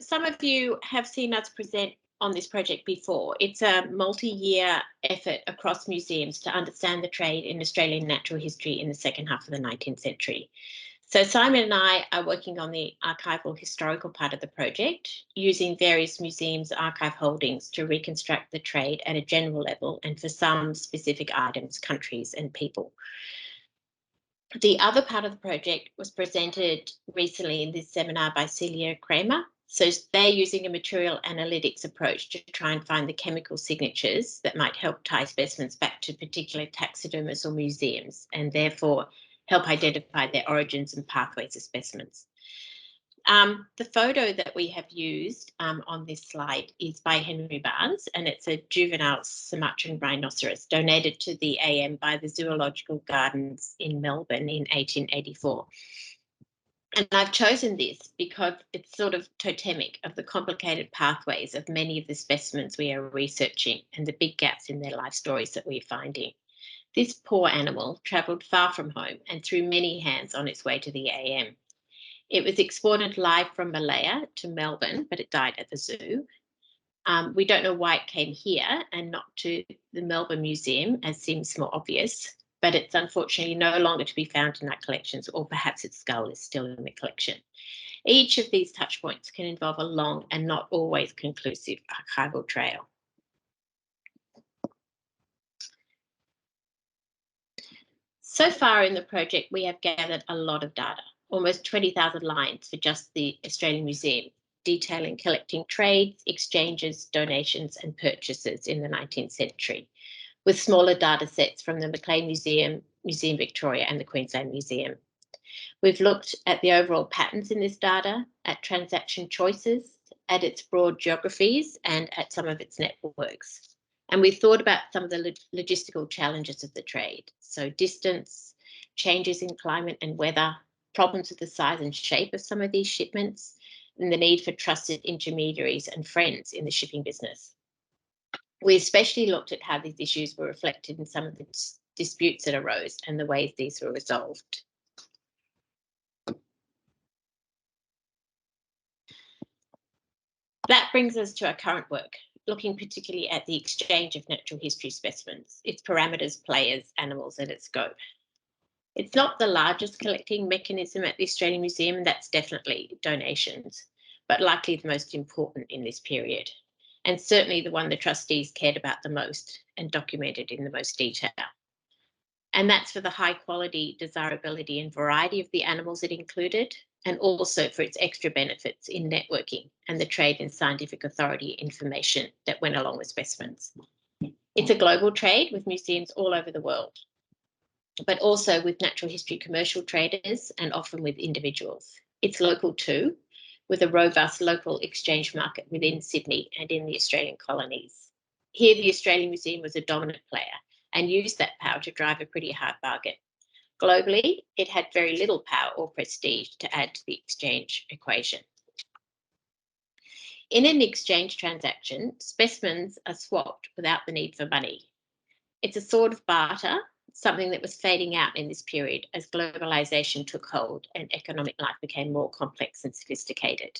some of you have seen us present on this project before. It's a multi-year effort across museums to understand the trade in Australian natural history in the second half of the 19th century. So Simon and I are working on the archival historical part of the project, using various museums' archive holdings to reconstruct the trade at a general level and for some specific items, countries and people. The other part of the project was presented recently in this seminar by Celia Kramer. So they're using a material analytics approach to try and find the chemical signatures that might help tie specimens back to particular taxidermists or museums, and therefore help identify their origins and pathways of specimens. The photo that we have used on this slide is by Henry Barnes, and it's a juvenile Sumatran rhinoceros donated to the AM by the Zoological Gardens in Melbourne in 1884. And I've chosen this because it's sort of totemic of the complicated pathways of many of the specimens we are researching and the big gaps in their life stories that we're finding. This poor animal travelled far from home and through many hands on its way to the AM. It was exported live from Malaya to Melbourne, but it died at the zoo. We don't know why it came here and not to the Melbourne Museum, as seems more obvious, but it's unfortunately no longer to be found in our collections, or perhaps its skull is still in the collection. Each of these touch points can involve a long and not always conclusive archival trail. So far in the project, we have gathered a lot of data, almost 20,000 lines for just the Australian Museum, detailing collecting trades, exchanges, donations and purchases in the 19th century, with smaller data sets from the Maclean Museum, Museum Victoria and the Queensland Museum. We've looked at the overall patterns in this data, at transaction choices, at its broad geographies and at some of its networks. And we've thought about some of the logistical challenges of the trade. So distance, changes in climate and weather, problems with the size and shape of some of these shipments, and the need for trusted intermediaries and friends in the shipping business. We especially looked at how these issues were reflected in some of the disputes that arose and the ways these were resolved. That brings us to our current work, looking particularly at the exchange of natural history specimens, its parameters, players, animals and its scope. It's not the largest collecting mechanism at the Australian Museum, and that's definitely donations, but likely the most important in this period, and certainly the one the trustees cared about the most and documented in the most detail. And that's for the high quality, desirability and variety of the animals it included, and also for its extra benefits in networking and the trade and scientific authority information that went along with specimens. It's a global trade with museums all over the world, but also with natural history commercial traders and often with individuals. It's local too, with a robust local exchange market within Sydney and in the Australian colonies. Here, the Australian Museum was a dominant player and used that power to drive a pretty hard bargain. Globally, it had very little power or prestige to add to the exchange equation. In an exchange transaction, specimens are swapped without the need for money. It's a sort of barter, something that was fading out in this period as globalisation took hold and economic life became more complex and sophisticated.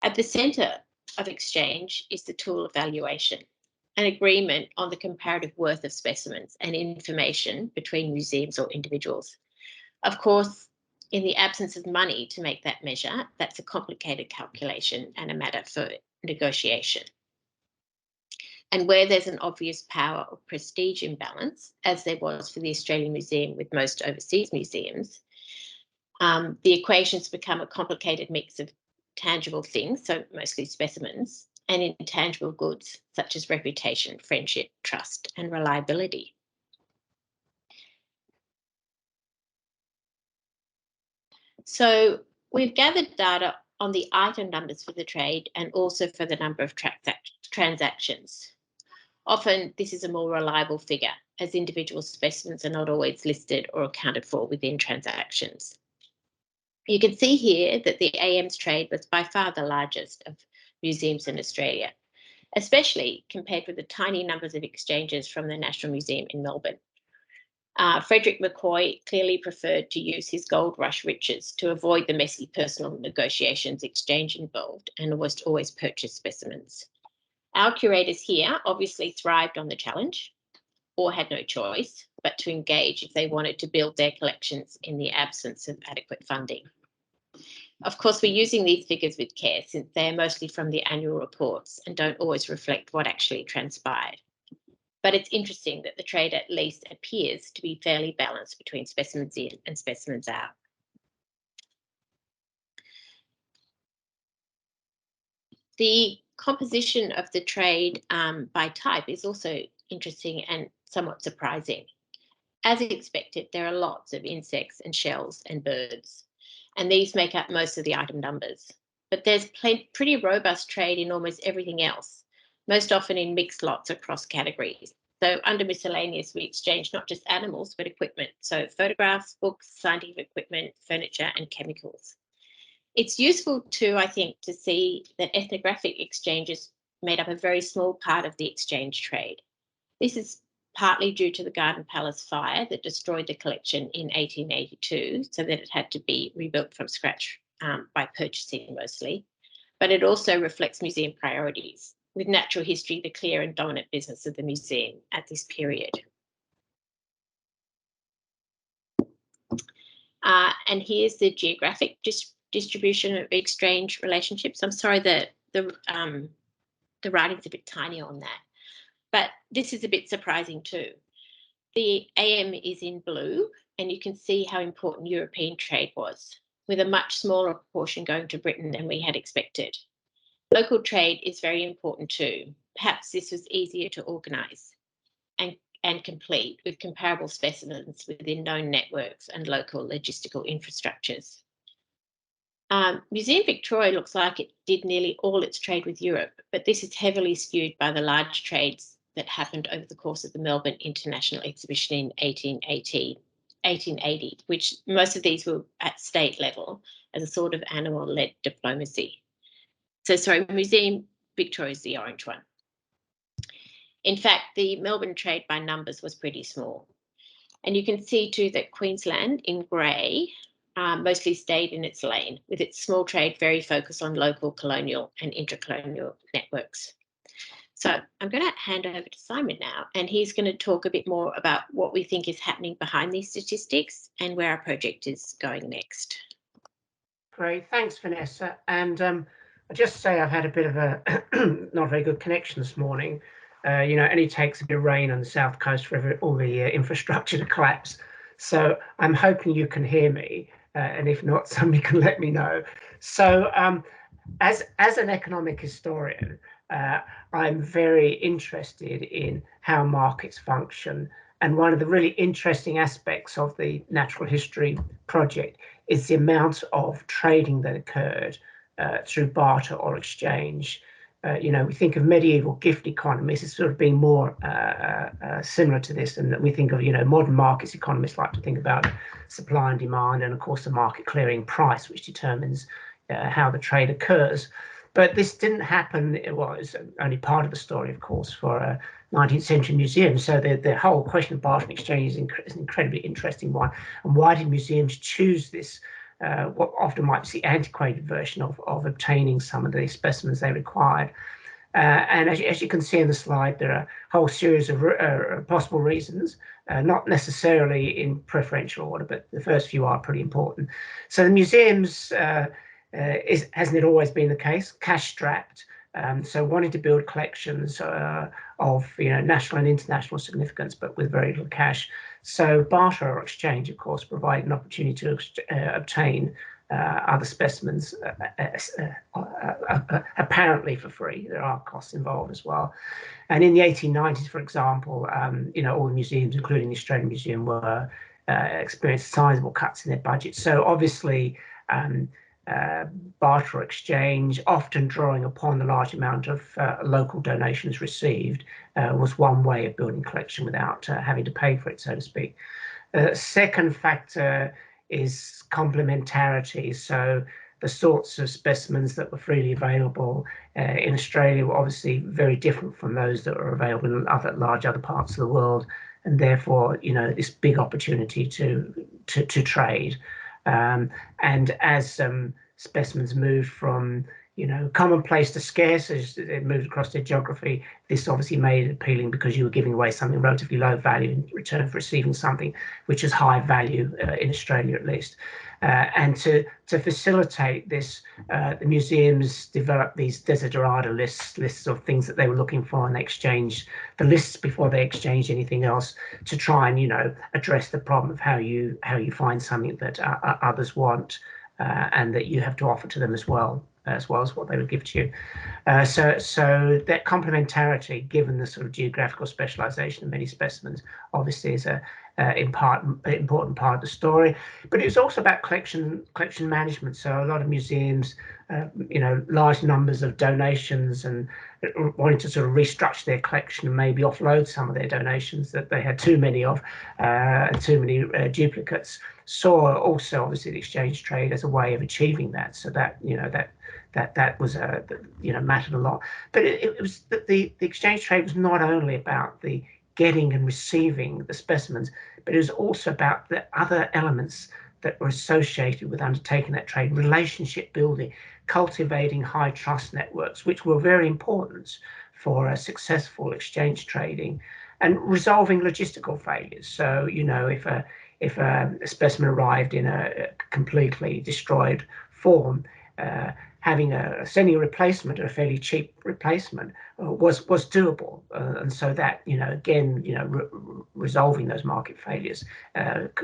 At the centre of exchange is the tool of valuation, an agreement on the comparative worth of specimens and information between museums or individuals. Of course, in the absence of money to make that measure, that's a complicated calculation and a matter for negotiation. And where there's an obvious power or prestige imbalance, as there was for the Australian Museum with most overseas museums, the equations become a complicated mix of tangible things, so mostly specimens, and intangible goods such as reputation, friendship, trust, and reliability. So we've gathered data on the item numbers for the trade and also for the number of transactions. Often this is a more reliable figure, as individual specimens are not always listed or accounted for within transactions. You can see here that the AM's trade was by far the largest of museums in Australia, especially compared with the tiny numbers of exchanges from the National Museum in Melbourne. Frederick McCoy clearly preferred to use his gold rush riches to avoid the messy personal negotiations exchange involved and always purchase specimens. Our curators here obviously thrived on the challenge or had no choice but to engage if they wanted to build their collections in the absence of adequate funding. Of course, we're using these figures with care since they're mostly from the annual reports and don't always reflect what actually transpired. But it's interesting that the trade at least appears to be fairly balanced between specimens in and specimens out. The composition of the trade by type is also interesting and somewhat surprising. As expected, there are lots of insects and shells and birds, and these make up most of the item numbers. But there's pretty robust trade in almost everything else, most often in mixed lots across categories. So under miscellaneous, we exchange not just animals, but equipment. So photographs, books, scientific equipment, furniture, and chemicals. It's useful too, I think, to see that ethnographic exchanges made up a very small part of the exchange trade. This is partly due to the Garden Palace fire that destroyed the collection in 1882, so that it had to be rebuilt from scratch by purchasing mostly. But it also reflects museum priorities, with natural history the clear and dominant business of the museum at this period. And here's the geographic distribution of exchange relationships. I'm sorry that the writing's a bit tiny on that, but this is a bit surprising too. The AM is in blue, and you can see how important European trade was, with a much smaller proportion going to Britain than we had expected. Local trade is very important too. Perhaps this was easier to organise and complete with comparable specimens within known networks and local logistical infrastructures. Museum Victoria looks like it did nearly all its trade with Europe, but this is heavily skewed by the large trades that happened over the course of the Melbourne International Exhibition in 1880, which most of these were at state level as a sort of animal-led diplomacy. So sorry, Museum Victoria is the orange one. In fact, the Melbourne trade by numbers was pretty small. And you can see too that Queensland in grey mostly stayed in its lane, with its small trade very focused on local colonial and intercolonial networks. So I'm going to hand over to Simon now, and he's going to talk a bit more about what we think is happening behind these statistics and where our project is going next. Great, thanks, Vanessa. And I'll just say I've had a bit of a not very good connection this morning. You know, it only takes a bit of rain on the south coast for all the infrastructure to collapse. So I'm hoping you can hear me, and if not, somebody can let me know. So as an economic historian, I'm very interested in how markets function. And one of the really interesting aspects of the natural history project is the amount of trading that occurred through barter or exchange. You know, we think of medieval gift economies as sort of being more similar to this, and we think of, you know, modern markets economists like to think about supply and demand, and of course the market clearing price, which determines how the trade occurs. But this didn't happen. Well, it's only part of the story, of course, for a 19th century museum. So the whole question of barter and exchange is an incredibly interesting one. And why did museums choose this, what often might be the antiquated version of obtaining some of the specimens they required? And as you can see in the slide, there are a whole series of possible reasons, not necessarily in preferential order, but the first few are pretty important. So the museums, hasn't it always been the case, cash strapped, so wanting to build collections of, you know, national and international significance, but with very little cash. So barter or exchange, of course, provide an opportunity to obtain other specimens apparently for free. There are costs involved as well. And in the 1890s, for example, you know, all the museums, including the Australian Museum, were experienced sizable cuts in their budget. So obviously, barter exchange, often drawing upon the large amount of local donations received, was one way of building collection without having to pay for it, so to speak. Second factor is complementarity. So the sorts of specimens that were freely available in Australia were obviously very different from those that were available in other parts of the world. and therefore, you know, this big opportunity to trade. And as specimens moved from, you know, commonplace to scarce as it moved across their geography, this obviously made it appealing because you were giving away something relatively low value in return for receiving something which is high value, in Australia at least. And to facilitate this, the museums developed these desiderata lists of things that they were looking for, and they exchanged the lists before they exchanged anything else to try and, you know, address the problem of how you find something that others want, and that you have to offer to them as well as what they would give to you. So that complementarity, given the sort of geographical specialization of many specimens, obviously is a important part of the story. But it was also about collection management. So a lot of museums, you know, large numbers of donations, and wanting to sort of restructure their collection and maybe offload some of their donations that they had too many of, and too many duplicates, saw also obviously the exchange trade as a way of achieving that. So that, you know, that was you know, mattered a lot. But it was that the exchange trade was not only about the getting and receiving the specimens, but it was also about the other elements that were associated with undertaking that trade: relationship building, cultivating high trust networks, which were very important for a successful exchange trading, and resolving logistical failures. So, you know, if a specimen arrived in a completely destroyed form, sending a replacement, a fairly cheap replacement, was doable, and so that, you know, again, you know, resolving those market failures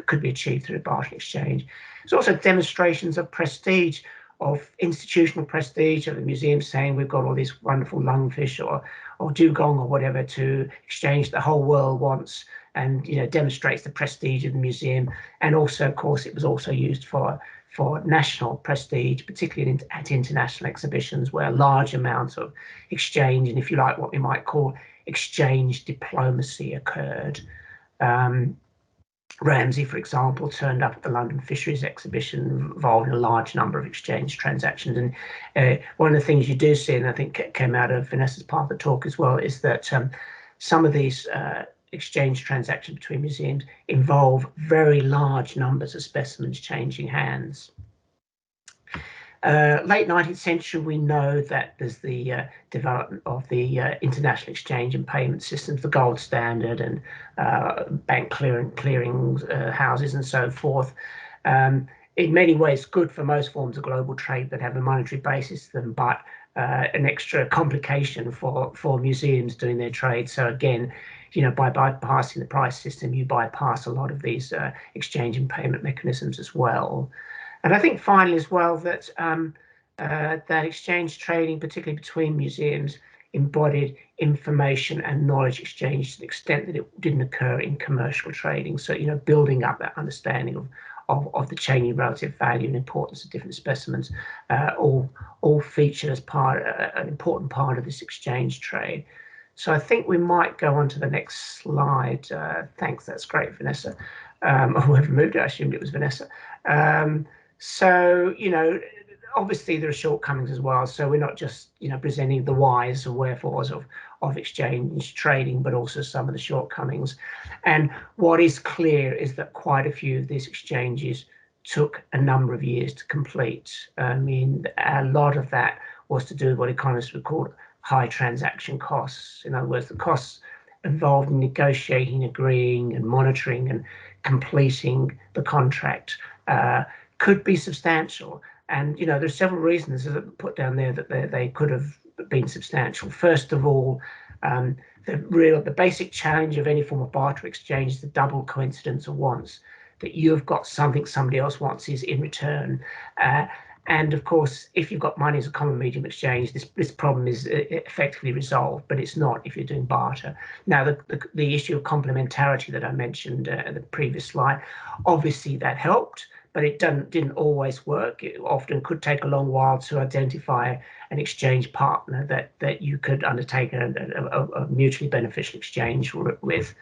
could be achieved through barter exchange. There's also demonstrations of prestige, of institutional prestige, of the museum saying we've got all these wonderful lungfish or dugong or whatever to exchange, the whole world wants, and, you know, demonstrates the prestige of the museum. And also, of course, it was also used for national prestige, particularly at international exhibitions where large amounts of exchange, and if you like, what we might call exchange diplomacy, occurred. Ramsay, for example, turned up at the London Fisheries Exhibition involved in a large number of exchange transactions. And one of the things you do see, and I think came out of Vanessa's part of the talk as well, is that some of these exchange transactions between museums involve very large numbers of specimens changing hands. Late 19th century, we know that there's the development of the international exchange and payment systems, the gold standard, and bank clearing houses and so forth. In many ways, good for most forms of global trade that have a monetary basis to them, but an extra complication for museums doing their trade. So again, you know, by bypassing the price system, you bypass a lot of these exchange and payment mechanisms as well. And I think finally as well that that exchange trading, particularly between museums, embodied information and knowledge exchange to the extent that it didn't occur in commercial trading. So, you know, building up that understanding of the changing relative value and importance of different specimens, all featured as an important part of this exchange trade. So I think we might go on to the next slide. Thanks, that's great, Vanessa. Or whoever moved it, I assumed it was Vanessa. So, you know, obviously there are shortcomings as well. So we're not just, you know, presenting the whys or wherefores of exchange trading, but also some of the shortcomings. And what is clear is that quite a few of these exchanges took a number of years to complete. I mean, a lot of that was to do with what economists would call high transaction costs. In other words, the costs involved in negotiating, agreeing, and monitoring and completing the contract could be substantial. And, you know, there's several reasons put down there that they could have been substantial. First of all, the basic challenge of any form of barter exchange is the double coincidence of wants, that you've got something somebody else wants is in return. And of course, if you've got money as a common medium of exchange, this problem is effectively resolved, but it's not if you're doing barter. Now, the issue of complementarity that I mentioned in the previous slide, obviously that helped, but it didn't always work. It often could take a long while to identify an exchange partner that you could undertake a mutually beneficial exchange with.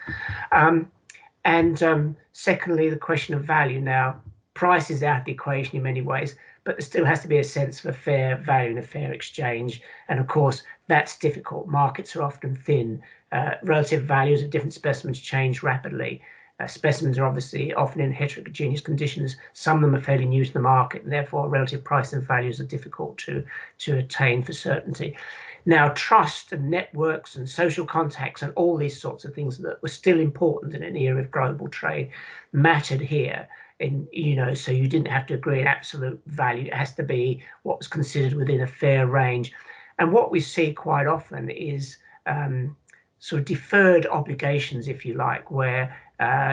Secondly, the question of value. Now, price is out of the equation in many ways, but there still has to be a sense of a fair value and a fair exchange. And of course, that's difficult. Markets are often thin. relative values of different specimens change rapidly. Specimens are obviously often in heterogeneous conditions. Some of them are fairly new to the market, and therefore relative price and values are difficult to attain for certainty. Now, trust and networks and social contacts and all these sorts of things that were still important in an era of global trade mattered here. And, so you didn't have to agree on absolute value. It has to be what was considered within a fair range. And what we see quite often is sort of deferred obligations, if you like, where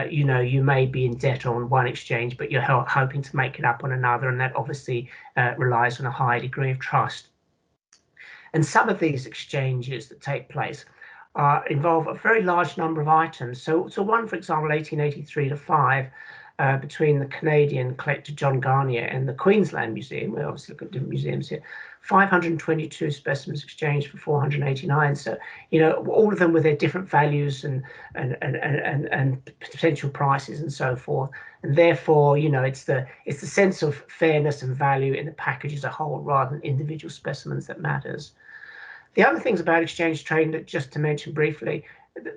you may be in debt on one exchange, but you're hoping to make it up on another, and that obviously relies on a high degree of trust. And some of these exchanges that take place involve a very large number of items. So one, for example, 1883 to 5, between the Canadian collector John Garnier and the Queensland Museum, we obviously look at different museums here, 522 specimens exchanged for 489. So, all of them with their different values and potential prices and so forth. And therefore, it's the sense of fairness and value in the package as a whole rather than individual specimens that matters. The other things about exchange trade, just to mention briefly,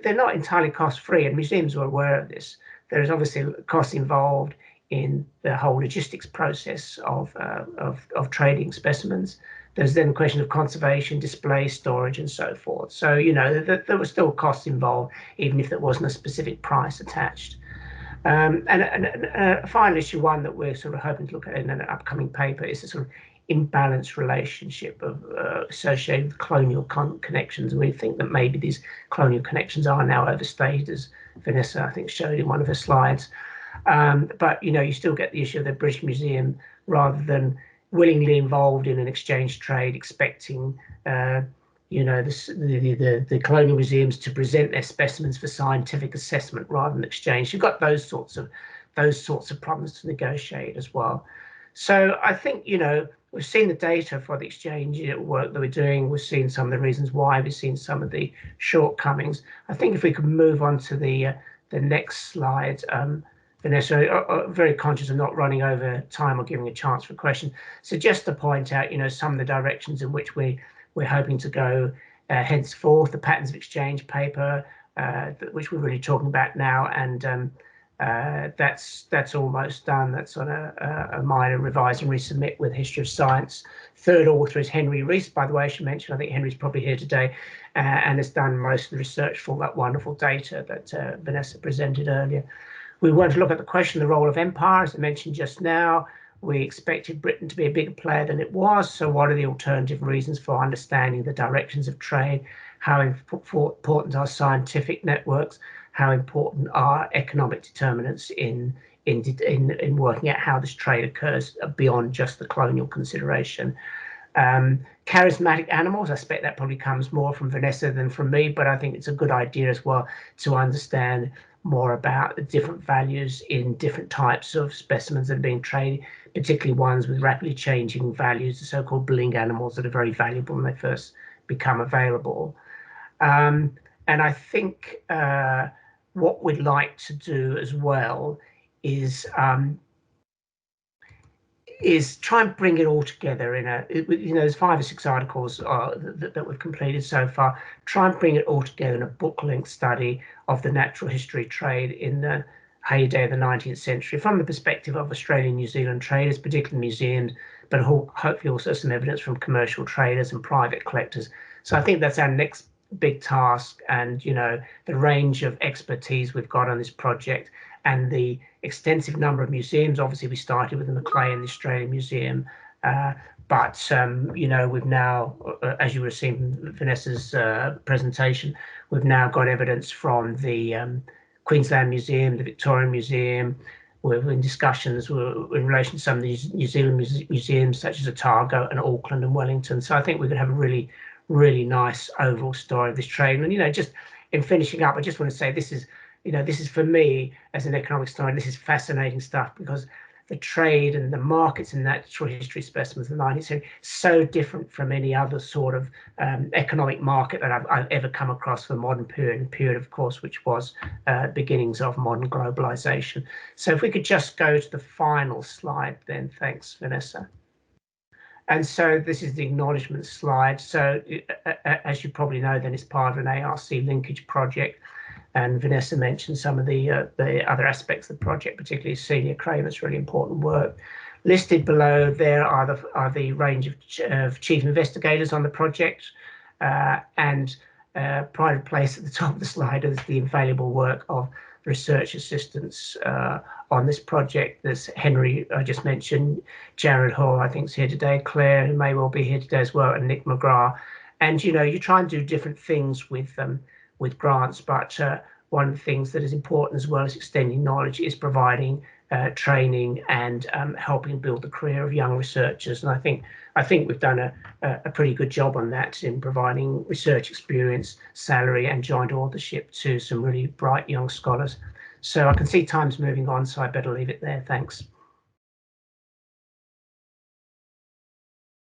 they're not entirely cost-free, and museums are aware of this. There is obviously cost involved in the whole logistics process of trading specimens. There's then the question of conservation, display, storage, and so forth. So, there were still costs involved, even if there wasn't a specific price attached. And a final issue, one that we're sort of hoping to look at in an upcoming paper, is the sort of imbalanced relationship associated with colonial connections. And we think that maybe these colonial connections are now overstated, as Vanessa, I think, showed in one of her slides. But, you still get the issue of the British Museum, rather than willingly involved in an exchange trade, expecting the colonial museums to present their specimens for scientific assessment rather than exchange. You've got those sorts of problems to negotiate as well. So I think, we've seen the data for the exchange work that we're doing. We've seen some of the reasons why. We've seen some of the shortcomings. I think if we could move on to the next slide, Vanessa, very conscious of not running over time or giving a chance for a question. So just to point out, some of the directions in which we're hoping to go henceforth, the patterns of exchange paper, which we're really talking about now, and that's almost done. That's on a minor revise and resubmit with History of Science. Third author is Henry Rees, by the way, I should mention. I think Henry's probably here today and has done most of the research for that wonderful data that Vanessa presented earlier. We want to look at the question of the role of empire, as I mentioned just now. We expected Britain to be a bigger player than it was. So what are the alternative reasons for understanding the directions of trade? How important are scientific networks? How important are economic determinants in working out how this trade occurs beyond just the colonial consideration? Charismatic animals, I expect that probably comes more from Vanessa than from me, but I think it's a good idea as well to understand more about the different values in different types of specimens that are being traded, particularly ones with rapidly changing values, the so-called bling animals that are very valuable when they first become available. And I think what we'd like to do as well is try and bring it all together in there's 5 or 6 articles that we've completed so far. Try and bring it all together in a book-length study of the natural history trade in the heyday of the 19th century from the perspective of Australian, New Zealand traders, particularly museums, but hopefully also some evidence from commercial traders and private collectors. So I think that's our next big task, and the range of expertise we've got on this project and the extensive number of museums. Obviously, we started with the Macleay and the Australian Museum, but we've now, as you would have seen from Vanessa's presentation, we've now got evidence from the Queensland Museum, the Victorian Museum. We're in discussions in relation to some of these New Zealand museums, such as Otago and Auckland and Wellington. So I think we could have a really, really nice overall story of this trade. And just in finishing up, I just want to say this is for me as an economic historian, this is fascinating stuff, because the trade and the markets in natural history specimens in the 19th century so different from any other sort of economic market that I've ever come across for the modern period, of course, which was beginnings of modern globalization. So if we could just go to the final slide then, thanks, Vanessa. And so this is the acknowledgement slide. So as you probably know, then it's part of an ARC linkage project. And Vanessa mentioned some of the other aspects of the project, particularly Celia Kramer's really important work. Listed below there are the range of chief investigators on the project, and pride of place at the top of the slide is the invaluable work of research assistants on this project. There's Henry, I just mentioned, Jared Hall, I think, is here today, Claire, who may well be here today as well, and Nick McGrath. And you try and do different things with grants, but one of the things that is important as well as extending knowledge is providing training and helping build the career of young researchers. And I think we've done a pretty good job on that in providing research experience, salary, and joint authorship to some really bright young scholars. So I can see time's moving on, so I better leave it there. Thanks.